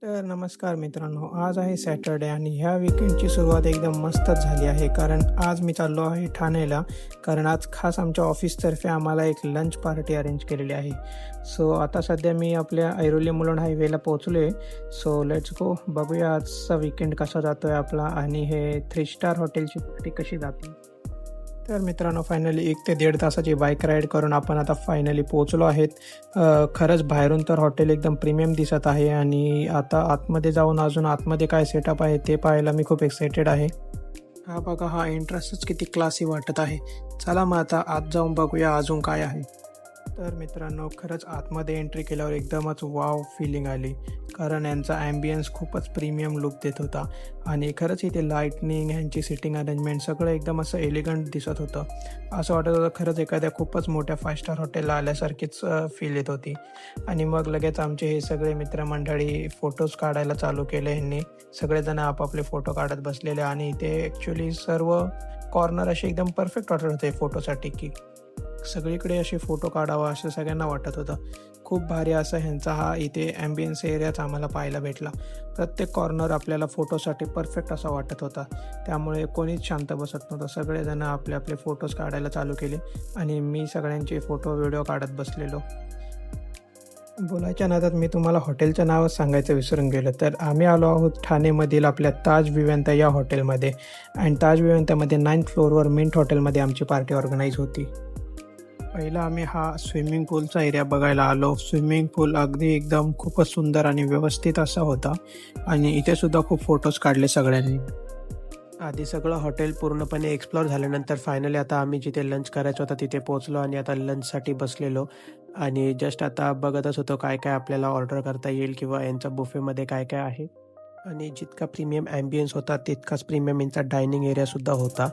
तर नमस्कार मित्रांनो, आज आहे सॅटर्डे आणि ह्या वीकेंडची सुरुवात एकदम मस्तच झाली आहे. कारण आज मी चाललो आहे ठाणेला. कारण आज खास आमच्या ऑफिसतर्फे आम्हाला एक लंच पार्टी अरेंज केलेली आहे. सो आता सध्या मी आपल्या ऐरोली मुलुंड हायवेला पोहोचलो आहे. सो लेट्स गो, बघूया आजचा वीकेंड कसा जातो आहे आपला आणि हे 3 स्टार हॉटेलची पार्टी कशी जाते. तर मित्रांनो, फायनली 1 ते 1.5 तासाची बाईक राईड करून आपण आता फायनली पोहोचलो आहेत. खरंच बाहेरून तर हॉटेल एकदम प्रीमियम दिसत आहे आणि आता आतमध्ये जाऊन अजून आतमध्ये काय सेटअप आहे ते पाहायला मी खूप एक्सायटेड आहे. हा बघा, हा एंट्रन्सच किती क्लासी वाटत आहे. चला मग आता आत जाऊन बघूया अजून काय आहे. तर मित्रांनो, खरंच आतमध्ये एंट्री केल्यावर एकदमच वाव फीलिंग आली. कारण यांचा ॲम्बियन्स खूपच प्रीमियम लुक देत होता आणि खरंच इथे लाईटनिंग, ह्यांची सिटिंग अरेंजमेंट सगळं एकदम असं एलिगंट दिसत होतं. असं वाटत होतं खरंच एखाद्या खूपच मोठ्या 5 स्टार हॉटेलला आल्यासारखीच फील येत होती. आणि मग लगेच आमचे हे सगळे मित्रमंडळी फोटोज काढायला चालू केले. ह्यांनी सगळेजण आपापले फोटो काढत बसलेले आणि इथे ॲक्च्युली सर्व कॉर्नर असे एकदम परफेक्ट वाटत होते फोटोसाठी, की सगळीकडे असे फोटो काढावा असं सगळ्यांना वाटत होतं. खूप भारी असा ह्यांचा हा इथे ॲम्बियन्स एरियाच आम्हाला पाहायला भेटला. प्रत्येक कॉर्नर आपल्याला फोटोसाठी परफेक्ट असा वाटत होता. त्यामुळे कोणीच शांत बसत नव्हतं. सगळेजण आपले आपले फोटोज काढायला चालू केले आणि मी सगळ्यांचे फोटो व्हिडिओ काढत बसलेलो. बोलायच्या नादात मी तुम्हाला हॉटेलचं नावच सांगायचं विसरून गेलो. तर आम्ही आलो आहोत ठाणेमधील आपल्या ताज विवेंता या हॉटेलमध्ये. आणि ताज विवेंतामध्ये 9th फ्लोअरवर मिंट हॉटेलमध्ये आमची पार्टी ऑर्गनाईज होती. पहिला आम्ही हा स्विमिंग पूलचा एरिया बघायला आलो. स्विमिंग पूल अगदी एकदम खूपच सुंदर आणि व्यवस्थित असा होता आणि इथे सुद्धा खूप फोटोज काढले सगळ्यांनी. आधी सगळं हॉटेल पूर्णपणे एक्सप्लोअर झाल्यानंतर फायनली आता आम्ही जिथे लंच करायचं होतं तिथे पोहोचलो आणि आता लंचसाठी बसलेलो आणि जस्ट आता बघतच होतो काय काय आपल्याला ऑर्डर करता येईल किंवा यांचा बुफेमध्ये काय काय आहे. आणि जितका प्रीमियम ॲम्बियन्स होता तितकाच प्रीमियम यांचा डायनिंग एरियासुद्धा होता.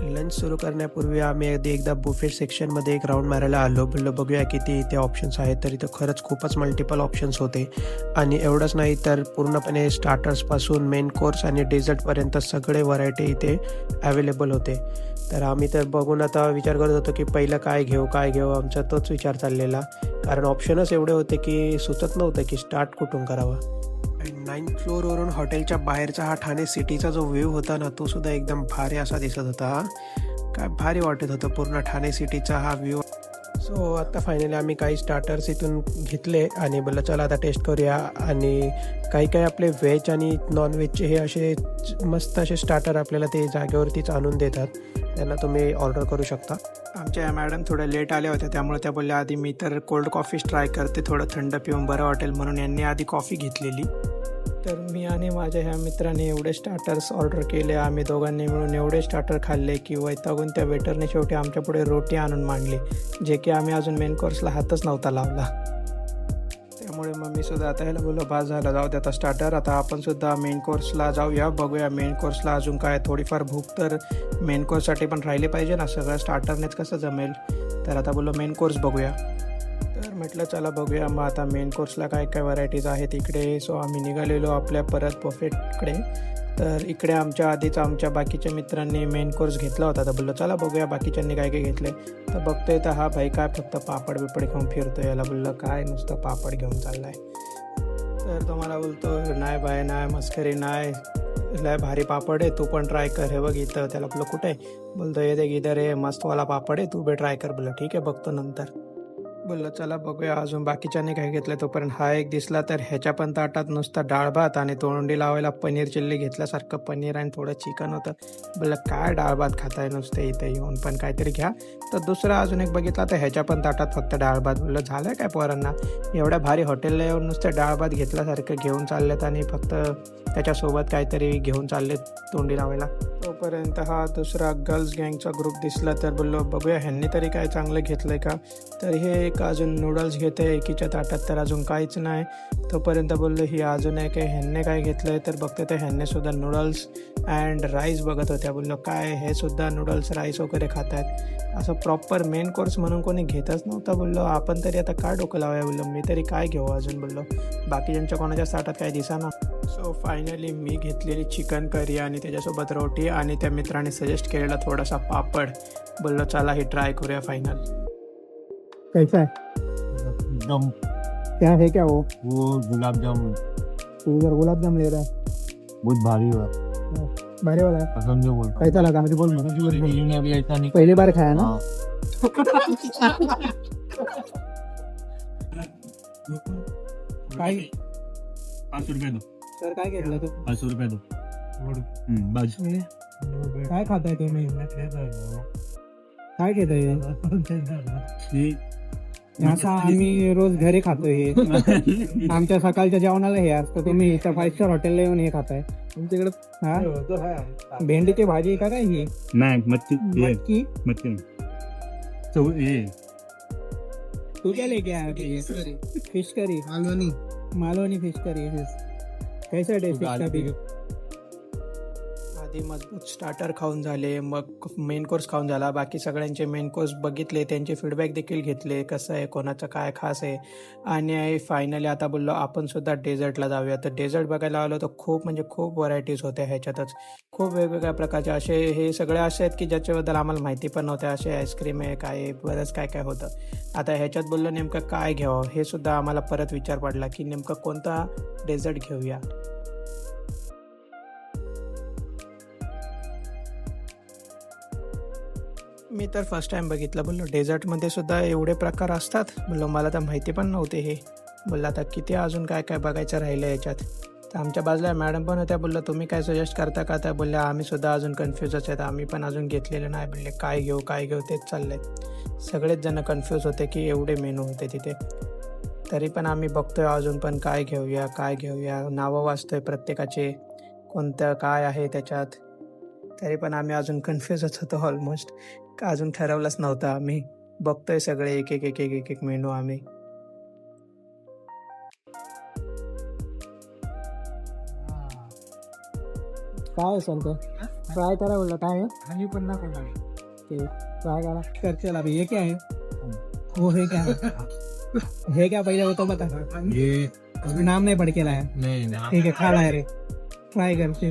लंच सुरू करण्यापूर्वी आम्ही अगदी एकदा बुफे सेक्शनमध्ये एक राऊंड मारायला आलो. बोललो बघूया किती इथे ऑप्शन्स आहेत. तर इथं खरंच खूपच मल्टिपल ऑप्शन्स होते आणि एवढंच नाही तर पूर्णपणे स्टार्टर्सपासून मेन कोर्स आणि डेझर्टपर्यंत सगळे व्हरायटी इथे अवेलेबल होते. तर आम्ही तर बघून आता विचार करत होतो की पहिलं काय घेऊ आमचा तोच विचार चाललेला. कारण ऑप्शनच एवढे होते की सुचत नव्हतं की स्टार्ट कुठून करावा. आणि 9th फ्लोअरवरून हॉटेलच्या बाहेरचा हा ठाणे सिटीचा जो व्ह्यू होता ना, तो सुद्धा एकदम भारी असा दिसत होता. काय भारी वाटत होतं पूर्ण ठाणे सिटीचा हा व्ह्यू. सो आता फायनली आम्ही काही स्टार्टर्स इथून घेतले आणि बोललं चला आता टेस्ट करूया. आणि काही आपले व्हेज आणि नॉनव्हेजचे हे असे मस्त असे स्टार्टर आपल्याला ते जागेवरतीच आणून देतात. त्यांना तुम्ही ऑर्डर करू शकता. आमच्या मॅडम थोड्या लेट आल्या होत्या त्यामुळे त्या बोलल्या आधी मी तर कोल्ड कॉफीच ट्राय करते, थोडं थंड पिऊन बरं वाटेल म्हणून यांनी आधी कॉफी घेतलेली. तर मी आणि माझ्या ह्या मित्राने एवढे स्टार्टर्स ऑर्डर केले. आम्ही दोघांनी मिळून एवढे स्टार्टर खाल्ले की वैतागून त्या वेटरने शेवटी आमच्यापुढे रोटी आणून मांडली, जे की आम्ही अजून मेन कोर्सला हातच नव्हता लावला. त्यामुळे मग मी सुद्धा आता ह्याला बोललो बास झालं, जाऊ दे आता स्टार्टर. आता आपण सुद्धा मेन कोर्सला जाऊया, बघूया मेन कोर्सला अजून काय. थोडीफार भूक तर मेन कोर्ससाठी पण राहिली पाहिजे ना, सगळं स्टार्टरनेच कसं जमेल. तर आता बोललो मेन कोर्स बघूया. तर म्हटलं चला बघूया मग आता मेन कोर्सला काय काय व्हरायटीज आहेत इकडे. सो आम्ही निघालेलो आपल्या परत बफेटकडे. तर इकडे आमच्या बाकीच्या मित्रांनी मेन कोर्स घेतला होता. तर बोललो चला बघूया बाकीच्यांनी काय काय घेतले. तर बघतोय तर हा भाई काय फक्त पापड बिपड घेऊन फिरतो. याला बोललं काय नुसतं पापड घेऊन चाललाय. तर तो मला बोलतो नाही बाय नाही, मस्करी नाही, लय भारी पापड आहे, तू पण ट्राय कर. हे बघ इथं. त्याला बोललो कुठे. बोलतो ये देख इधर आहे, मस्तवाला पापड आहे, तू बी ट्राय कर. बोललो ठीक आहे बघतो नंतर. बोललं चला बघूया अजून बाकीच्याने काय घेतलं. तोपर्यंत हा एक दिसला. तर ह्याच्या पण ताटात नुसता डाळ भात आणि तोंडी लावायला पनीर चिल्ली घेतल्यासारखं पनीर आणि थोडं चिकन होतं. बोललं काय डाळ भात खाताय नुसते इथे येऊन, पण काहीतरी घ्या. तर दुसरा अजून एक बघितला तर ह्याच्या पण ताटात फक्त डाळ भात. बोललं झालं काय पोरांना, एवढ्या भारी हॉटेलला येऊन नुसतं डाळ भात घेतल्यासारखं घेऊन चाललेत आणि फक्त त्याच्यासोबत काहीतरी घेऊन चाललेत तोंडी लावायला. तोपर्यंत हा दुसरा गर्ल्स गँगचा ग्रुप दिसला. तर बोललो बघूया ह्यांनी तरी काय चांगलं घेतलं आहे का. तर हे एक अजून नूडल्स घेते एकीच्या ताटात, तर अजून काहीच नाही. तोपर्यंत बोललो ही अजून आहे काय, ह्यांनी काय घेतलं आहे. तर बघते तर ह्यांनीसुद्धा नूडल्स अँड राईस बघत होत्या. बोललो काय हे सुद्धा नूडल्स राईस वगैरे खात आहेत. असं प्रॉपर मेन कोर्स म्हणून कोणी घेतच नव्हता. बोललो आपण तरी आता काय डोकं लावूया. बोललो मी तरी काय घेऊ अजून. बोललो बाकीच्यांच्या कोणाच्या ताटात काय दिसेना. सो फायनली मी घेतलेली चिकन करी आणि त्याच्यासोबत रोटी आणि त्या मित्राने सजेस्ट केलेला थोडासा पापड. बोललो चला ही ट्राय करूया फायनल. कैसा है एकदम क्या है क्या वो वो गुलाब जामुन इधर गुलाबजाम ले रहा है। बहुत भारी हुआ भारी वाला है। कसम से बोल कैसा लगा मुझे बोल। ने अभी ऐसा नहीं पहली बार खाया ना। हाँ। काय 500 रुपये दो सर काय घेतलं तू? 500 रुपये दो बस काय खाताय तुम्ही? काय घेताय हे? असं आम्ही रोज घरी खातोय हे. आमच्या सकाळच्या जेवणाला हे असतं. तुम्ही इथं 5 स्टार हॉटेलला येऊन हे खाताय. तुमच्याकडे हा भेंडीची भाजी का काय ही? नाही मच्छी मटकी मच्छी तो ये तू क्या लेके आया fish curry? Malvani fish curry. कैसा टेस्ट आधी मजबूत स्टार्टर खाऊन झाले, मग मेन कोर्स खाऊन झाला. बाकी सगळ्यांचे मेन कोर्स बघितले, त्यांचे फीडबॅक देखील घेतले, कसं आहे, कोणाचं काय खास आहे. आणि फायनली आता बोललो आपण सुद्धा डेझर्टला जाऊया. तर डेझर्ट बघायला आलो तर खूप म्हणजे खूप व्हरायटीज होत्या ह्याच्यातच. खूप वेगवेगळ्या प्रकारचे असे हे सगळे असे आहेत की ज्याच्याबद्दल आम्हाला माहिती पण नव्हत्या. असे आईस्क्रीम आहे, काय आहे, बरंच काय काय होतं. आता ह्याच्यात बोललो नेमकं काय घ्यावं हे सुद्धा आम्हाला परत विचार पडला की नेमकं कोणता डेझर्ट घेऊया. मी तर फर्स्ट टाइम बघितलं. बोललो डेझर्टमध्ये सुद्धा एवढे प्रकार असतात. बोललो मला तर माहिती पण नव्हते हे. बोललं आता किती अजून काय काय बघायचं राहिलं याच्यात. तर आमच्या बाजूला मॅडम पण होत्या. बोललं तुम्ही काय सजेस्ट करता का? तर बोलल्या आम्ही सुद्धा अजून कन्फ्यूजच आहेत, आम्ही पण अजून घेतलेलं नाही. बोलले काय घेऊ काय घेऊ तेच चाललं आहे. सगळेच जण कन्फ्यूज होते की एवढे मेनू होते तिथे. तरी पण आम्ही बघतोय अजून पण काय घेऊया काय घेऊया. नावं वाचतोय प्रत्येकाचे, कोणतं काय आहे त्याच्यात. तरी पण आम्ही अजून कन्फ्यूजच होतो ऑलमोस्ट. अजून ठरवलंच नव्हतं. आम्ही बघतोय सगळे एक एक एक एक एक एक मेनू आम्ही. काय असेल तर ट्राय करा. बोललं काय आहे पण ना ट्राय करा कर. चला अभी ये क्या है? वो है क्या? है क्या पहले वो तो बता. ये नाम नहीं पढ़ के लाया. नहीं ठीक है खा लाया रे. ट्राय करते.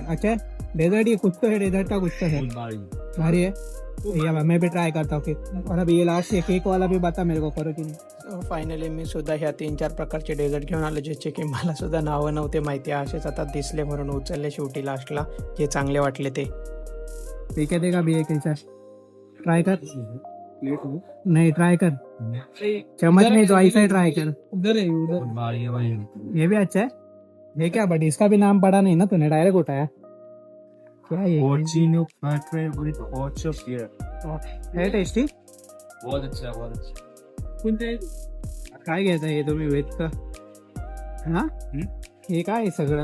अच्छा डेजर्ट ये कुछ तो है. डेजर्ट का कुछ तो है. भारी है. या मैं भी ट्राय करता हूँ फिर. और अभी ये लास्ट ये केक वाला भी बता मेरे को करो की नाही. फायनली मी सुद्धा ह्या 3-4 प्रकारचे डेझर्ट घेऊन आलो, ज्याचे की मला सुद्धा नावं नव्हते माहिती. असेच आता दिसले म्हणून उचलले शेवटी लास्टला, जे चांगले वाटले ते. ठीक आहे. ते का भी एक ट्राय कर. नहीं ट्राय कर. चम्मच नहीं तो ऐसा ही ट्राय कर. ये भी अच्छा है. ये क्या बट इसका भी नाम पढ़ा नहीं ना तूने, डायरेक्ट उठाया क्या ये? है टेस्टी. बहुत अच्छा बहुत अच्छा. काय घ्यायचं हे तुम्ही वेज का? हा हे काय आहे सगळं?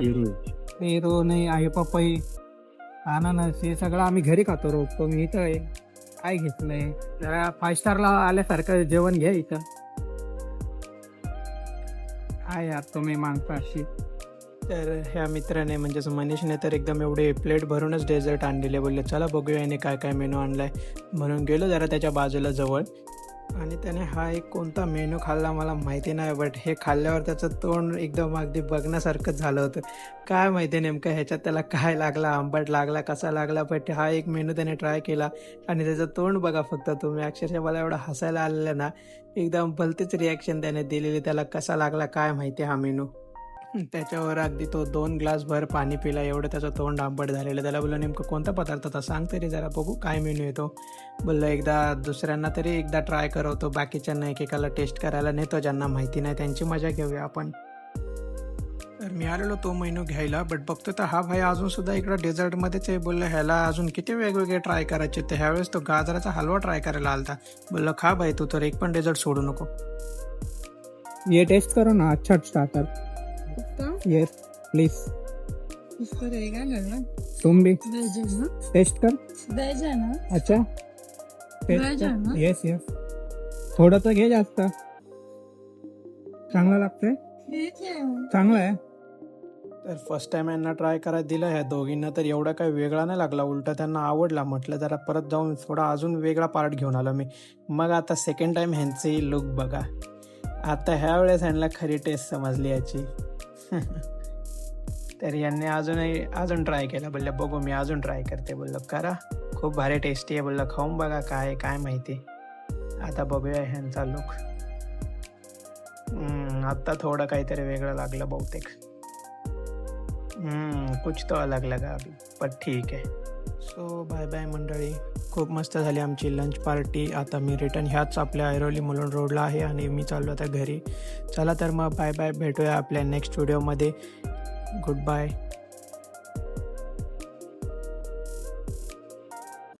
पेरू नाही आहे, पपई, अननस, हे सगळं आम्ही घरी खातो रोज. तो मी इथं आहे काय घेतलंय. जरा 5 स्टारला आल्यासारखं जेवण घ्या इथं. काय यार तुम्ही मागता अशी. तर ह्या मित्राने म्हणजेच मनीषने तर एकदम एवढे प्लेट भरूनच डेझर्ट आणलेले. बोलले चला बघूया याने काय काय मेनू आणलाय. म्हणून गेलो जरा त्याच्या बाजूला जवळ, आणि त्याने हा एक कोणता मेनू खाल्ला मला माहिती नाही. बट हे खाल्ल्यावर त्याचं तोंड एकदम अगदी बघण्यासारखंच झालं होतं. काय माहिती नेमकं ह्याच्यात त्याला काय लागला, आंबट लागला, कसा लागला. बट हा एक मेनू त्याने ट्राय केला आणि त्याचं तोंड बघा फक्त तुम्ही. अक्षरशः मला एवढं हसायला आलेलं ना. एकदम भलतीच रिॲक्शन त्याने दिलेली. त्याला कसा लागला काय माहिती हा मेनू. त्याच्यावर अगदी तो 2 ग्लासभर पाणी पिला, एवढं त्याचं तोंड आंबट झालेलं. त्याला बोललं नेमकं कोणता पदार्थ होता सांग तरी जरा बघू काय मेनू येतो. बोललं एकदा दुसऱ्यांना तरी एकदा ट्राय करवतो, बाकीच्यांना एकेकाला टेस्ट करायला नेतो, ज्यांना माहिती नाही त्यांची मजा घेऊया आपण. तर मी आलेलो तो मेनू घ्यायला. बट बघतो तर हा भाई अजून सुद्धा इकडं डेझर्टमध्येच आहे. बोललं ह्याला अजून किती वेगवेगळे ट्राय करायचे. तर ह्यावेळेस तो गाजराचा हलवा ट्राय करायला आलता. बोललं खा भाई तू तर, एक पण डेझर्ट सोडू नको. ये टेस्ट करो ना, अच्छा स्टार्टर. Yes please. तुम भी टेस्ट कर. अच्छा येस येस. थोडं तर घे, जास्त. चांगलं लागतंय. चांगलं आहे. तर फर्स्ट टाइम यांना ट्राय करायला दिलं ह्या दोघींना. तर एवढा काही वेगळा नाही लागला, उलटा त्यांना आवडला. म्हटलं जरा परत जाऊन थोडा अजून वेगळा पार्ट घेऊन आलो मी. मग आता सेकंड टाइम ह्यांची लुक बघा. आता ह्या वेळेस ह्यांना खरी टेस्ट समजली याची. तर यांनी अजून ट्राय केला. बोललं बघू मी अजून ट्राय करते. बोललं करा, खूप भारी टेस्टी आहे. बोललं खाऊन बघा काय काय माहिती. आता बघूया ह्यांचा लुक. आत्ता थोडं काहीतरी वेगळं लागलं बहुतेक. कुछ तो अलग लगा अभी, पण ठीक आहे. सो बाय बाय मंडळी. खूप मस्त झाली आमची लंच पार्टी. आता मी रिटर्न ह्याच आपल्या ऐरोली मुलुंड रोडला आहे आणि मी चाललो आता घरी. चला तर मग बाय बाय, भेटूया आपल्या नेक्स्ट व्हिडिओमध्ये. Good bye.